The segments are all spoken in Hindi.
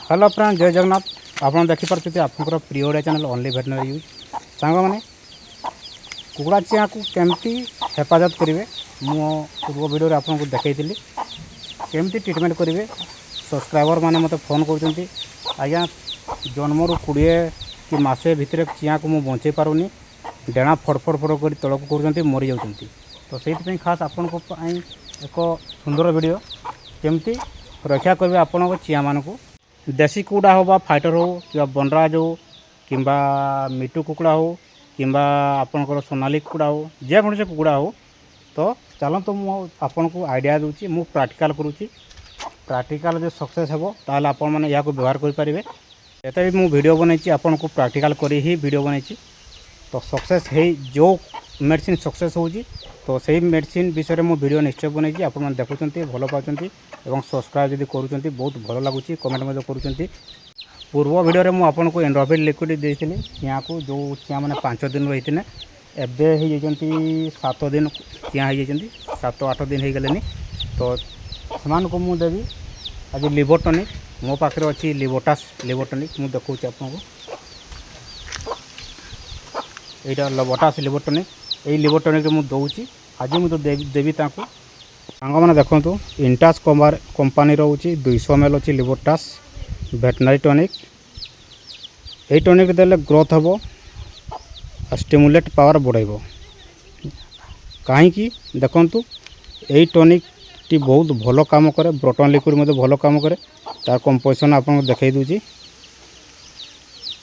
हेलो फ्रेंड, जय जगन्नाथ। आप देखिपारे आपंकर प्रिय Odia channel only veterinary use सांग मैंने कुकुड़ा चिया को केमती हेफाजत करेंगे मो पूर्व वीडियो आपको देखी केमती ट्रिटमेंट करेंगे। सब्सक्राइबर मैंने मत फोन कर आज्ञा जन्म 20 कि मसे भितर चिया को मुझे बचे पारूनी डेणा फड़फड़ फड़ कर तलक कर मरी जाती। तो से खास आपण एक सुंदर वीडियो केमती रक्षा करेंगे आपण चिया मान को देसी कुकुड़ा हो बा फाइटर हो कि बनराज हो कि मिटू कुकुड़ा हो कि आपणकर सोनाली कुकुड़ा हो जेकोसी कुकुड़ा हो। तो चलते मुझे को आइडिया दूसरी मु प्राक्टिकल करुँची प्राक्टिकल जो सक्सेस हे ताल आपण मैंने या व्यवहार करेंगे। जिते भी मुझे वीडियो बनई आपन को प्राक्टिकल करी ही वीडियो बनई तो सक्सेस है जो मेडिसिन सक्सेस हो तो सही मेडिसिन विषय में वीडियो निश्चय बनई आप देखुं भल पाँच और सब्सक्राइब जब करुँच बहुत भल लगुच कमेंट कर पूर्व वीडियो में आपको एंड्रोफिल लिक्विड देती चिया को जो चिया मैंने 5 दिन रही थे एवं 7 दिन चिया हो 7-8 दिन हो गले तो से मुझे आज लिवर टनिक मो पाखे अच्छी लिवोटास लिवर टनिक मुझे देखा आपको यहाँ लिवोटास लिवर टनिक यही लिवर टनिक मुझे दूसरी आज मुझे देवी सांग मैंने देखो इंटास कंपानी रोचे 200 ml अच्छी लिवोटास वेटनरी टनिक यही टनिक देले ग्रोथ हम स्टिमुलेट पावर बढ़ाइब कहीं देखु यही टनिक टी बहुत भल काम करे ब्रोटन लिक्विड मध्य भल काम करे तार कंपोजिशन आपको देखई दूची।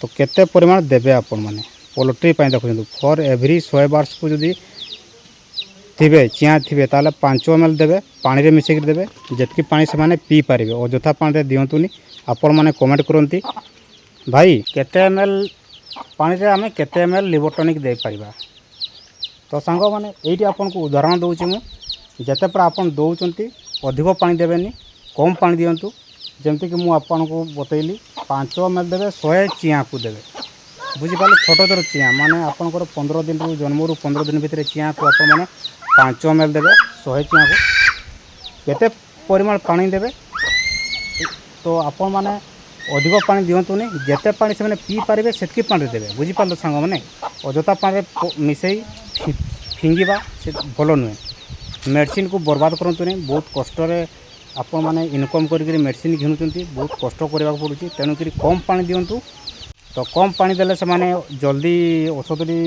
तो केते परिमाण देबे आपण माने पोल्ट्री देखो फॉर एवरी 100 बार्स को जदि थे चिया थे ताले 5 ml देवे पानी रे मिसेक देवे जितकी पानी से माने पी पारे अଯଥା पानी रे दियंतुनी आपण माने कमेंट करंती भाई केते ml पानी रे आमे केते ml लिवर टनिक दे पारिबा। तो सांग माने एठी आपन को उदाहरण दोउची मु जेते पर आपन दोउचंती अधिक पानी देबेनी कम पानी दियंतु जेमति कि मु आपन को बतैली 5 ml देवे 100 चिया को देवे बुझिपारे छोट छोट चिया माने आपनकर 15 दिन रु जन्म रु 15 दिन भितर चिया को आपण माने 5 ml देवे 100 चिया को केते परिमाण पानी देवे। तो आपण माने अधिक पानी दियंतुनी जेते पानी से माने पी पारिबे सेतकी पानी देवे बुझिपारे सांग माने अଯଥା पानी मिसई फिंगिबा से भल नुहे मेडिसिन को बर्बाद करंतु नहीं बहुत कष्ट आपण माने इनकम करके मेडिसिन घिनुचंती बहुत कष्ट करबा पड़ुची तेणुक कम पानी दियंतु। तो कम पानी देले से माने जल्दी औषधटी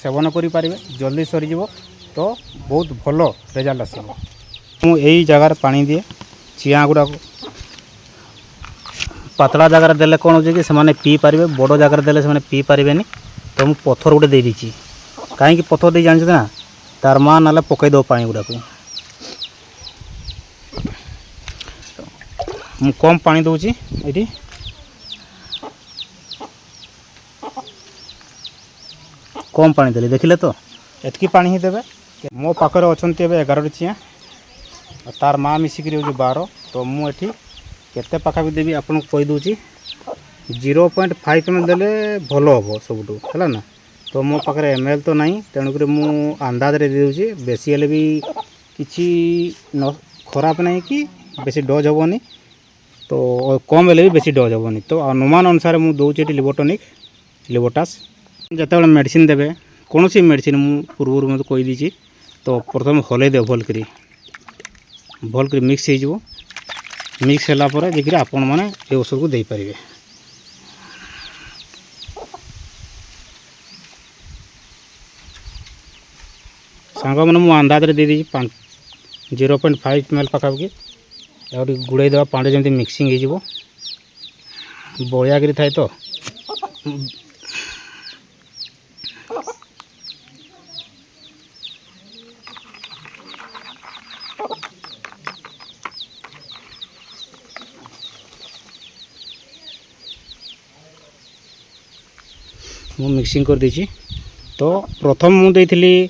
सेवन करि पारिबे जल्दी सरीजिवो तो बहुत भल रिजल्ट आसिबो। मु एई जगार पानी दिए चिया गुडा पतला जगार देले कोन होजे कि से माने पी पारिबे बड़ जगार देले से माने पी पारिबेनी। तो मु पत्थर गुडे दे दीची कहीं पत्थर दे जान ना तार माँ ना पकई दो पानी गुड़ा को मु कम पानी दूची ये कम पानी देली देखिले तो एतकी पानी ही देवे मो पाखे अच्छा 11 चिया तार माँ मिसिक 12। तो मुझे केते पाखा भी देवी आपको कहीदे 0.5 ml देले भल हम सबुठ है ना। तो मो पाखे ml तो नहीं तेणुक मु अंदाज रे दे दूची बेसी हेले भी किसी खराब नहीं कि बेसी डोज हेनी तो कम हेले भी बेसी डोज हेनी। तो अनुमान अनुसार मुझे दूसरी लिवर टनिक लिवोटास जिते मेडिसिन देवे कौन सी मेडिसिन मु पूर्व मत कहीदी। तो प्रथम हल्दी दे भल कर मिक्स हो मिक्स है देखिए आपण मैंने ये औषध को दे पारे। सांग मैंने मुझे अंदाज दे दी 0.5 ml पाखापाखि और गुड़ाई देवा पानी जमी मिक्सिंग हो बड़िया कर थाए। तो मु मिक्सिंग कर दीची। तो प्रथम मुझे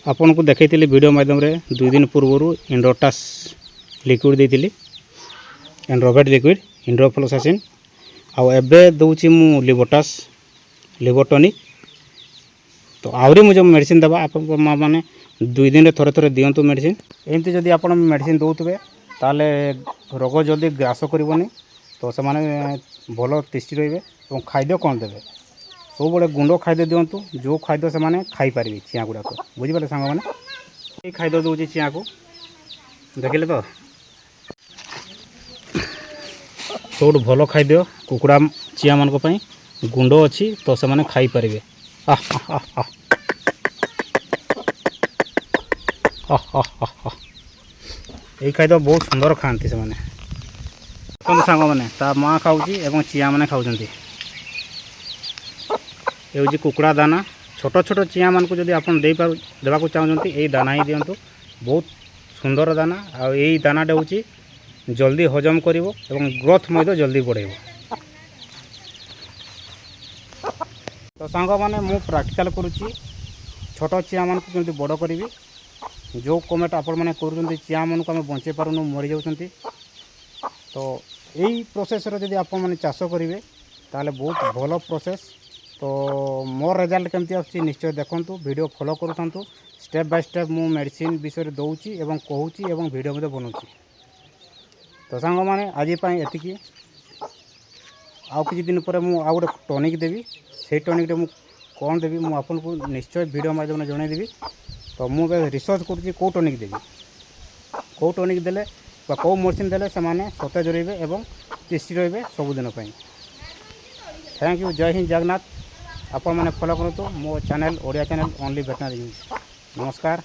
आपन को देखी वीडियो माध्यम रे 2 दिन पूर्वर इंड्रोटास लिक्विड देती एंड्रोवेट लिक्विड इंड्रोफ्लोसासिन आउ एबे दूची मु लिवोटास लिवर टनिक। तो आहरी मुझे मेडिसिन देवा आप माने 2 दिन रे थोड़े थोड़े दियंतु मेडिसिन एमती जदि आप मेडिसिन दौथे ताले रोग जल्दी ग्रास करबनी। ତ ସେମାନେ ଭଲ ତିଷ୍ଠି ରହିବେ। ଏବଂ ଖାଦ୍ୟ କ'ଣ ଦେବେ, ସବୁବେଳେ ଗୁଣ୍ଡ ଖାଦ୍ୟ ଦିଅନ୍ତୁ, ଯେଉଁ ଖାଦ୍ୟ ସେମାନେ ଖାଇପାରିବେ ଚିଆଁ ଗୁଡ଼ାକ। ବୁଝିପାରିଲେ ସାଙ୍ଗମାନେ? ଏଇ ଖାଦ୍ୟ ଦେଉଛି ଚିଆଁକୁ, ଦେଖିଲେ ତ। ସବୁଠୁ ଭଲ ଖାଦ୍ୟ କୁକୁଡ଼ା ଚିଆଁମାନଙ୍କ ପାଇଁ ଗୁଣ୍ଡ ଅଛି, ତ ସେମାନେ ଖାଇପାରିବେ। ଏଇ ଖାଦ୍ୟ ବହୁତ ସୁନ୍ଦର ଖାଆନ୍ତି ସେମାନେ। ଦେଖନ୍ତୁ ସାଙ୍ଗମାନେ, ତା ମାଆ ଖାଉଛି ଏବଂ ଚିଆଁମାନେ ଖାଉଛନ୍ତି। ଏ ହେଉଛି କୁକୁଡ଼ା ଦାନା। ଛୋଟ ଛୋଟ ଚିଆଁମାନଙ୍କୁ ଯଦି ଆପଣ ଦେବାକୁ ଚାହୁଁଛନ୍ତି, ଏଇ ଦାନା ହିଁ ଦିଅନ୍ତୁ। ବହୁତ ସୁନ୍ଦର ଦାନା। ଆଉ ଏଇ ଦାନାଟା ହେଉଛି ଜଲ୍ଦି ହଜମ କରିବ ଏବଂ ଗ୍ରୋଥ୍ ମଧ୍ୟ ଜଲ୍ଦି ବଢ଼ାଇବ। ତ ସାଙ୍ଗମାନେ, ମୁଁ ପ୍ରାକ୍ଟିକାଲ୍ କରୁଛି ଛୋଟ ଚିଆଁମାନଙ୍କୁ କେମିତି ବଡ଼ କରିବି। ଯେଉଁ କମେଣ୍ଟ ଆପଣମାନେ କରୁଛନ୍ତି ଚିଆଁମାନଙ୍କୁ ଆମେ ବଞ୍ଚେଇ ପାରୁନୁ, ମରିଯାଉଛନ୍ତି, ତ ଏଇ ପ୍ରୋସେସ୍ରେ ଯଦି ଆପଣମାନେ ଚାଷ କରିବେ ତାହେଲେ ବହୁତ ଭଲ ପ୍ରୋସେସ୍। ତ ମୋର ରେଜଲ୍ଟ କେମିତି ଆସୁଛି ନିଶ୍ଚୟ ଦେଖନ୍ତୁ, ଭିଡ଼ିଓ ଫଲୋ କରୁଥାନ୍ତୁ। ଷ୍ଟେପ୍ ବାଇ ଷ୍ଟେପ୍ ମୁଁ ମେଡ଼ିସିନ୍ ବିଷୟରେ ଦେଉଛି ଏବଂ କହୁଛି ଏବଂ ଭିଡ଼ିଓ ମଧ୍ୟ ବନାଉଛି। ତ ସାଙ୍ଗମାନେ, ଆଜି ପାଇଁ ଏତିକି। ଆଉ କିଛି ଦିନ ପରେ ମୁଁ ଆଉ ଗୋଟେ ଟନିକ୍ ଦେବି। ସେଇ ଟନିକ୍ରେ ମୁଁ କ'ଣ ଦେବି ମୁଁ ଆପଣଙ୍କୁ ନିଶ୍ଚୟ ଭିଡ଼ିଓ ମାଧ୍ୟମରେ ଜଣାଇଦେବି। ତ ମୁଁ ଏବେ ରିସର୍ଚ୍ଚ କରୁଛି କେଉଁ ଟନିକ୍ ଦେବି, କେଉଁ ଟନିକ୍ ଦେଲେ ବା କେଉଁ ମେଡ଼ିସିନ୍ ଦେଲେ ସେମାନେ ସତେଜ ରହିବେ ଏବଂ ତିଷ୍ଠି ରହିବେ ସବୁଦିନ ପାଇଁ। Thank you. ଜୟ ହିନ୍ଦ, ଜଗନ୍ନାଥ। ଆପଣମାନେ ଫଲୋ କରନ୍ତୁ ମୋ channel, Odia channel only veterinary news. ନମସ୍କାର।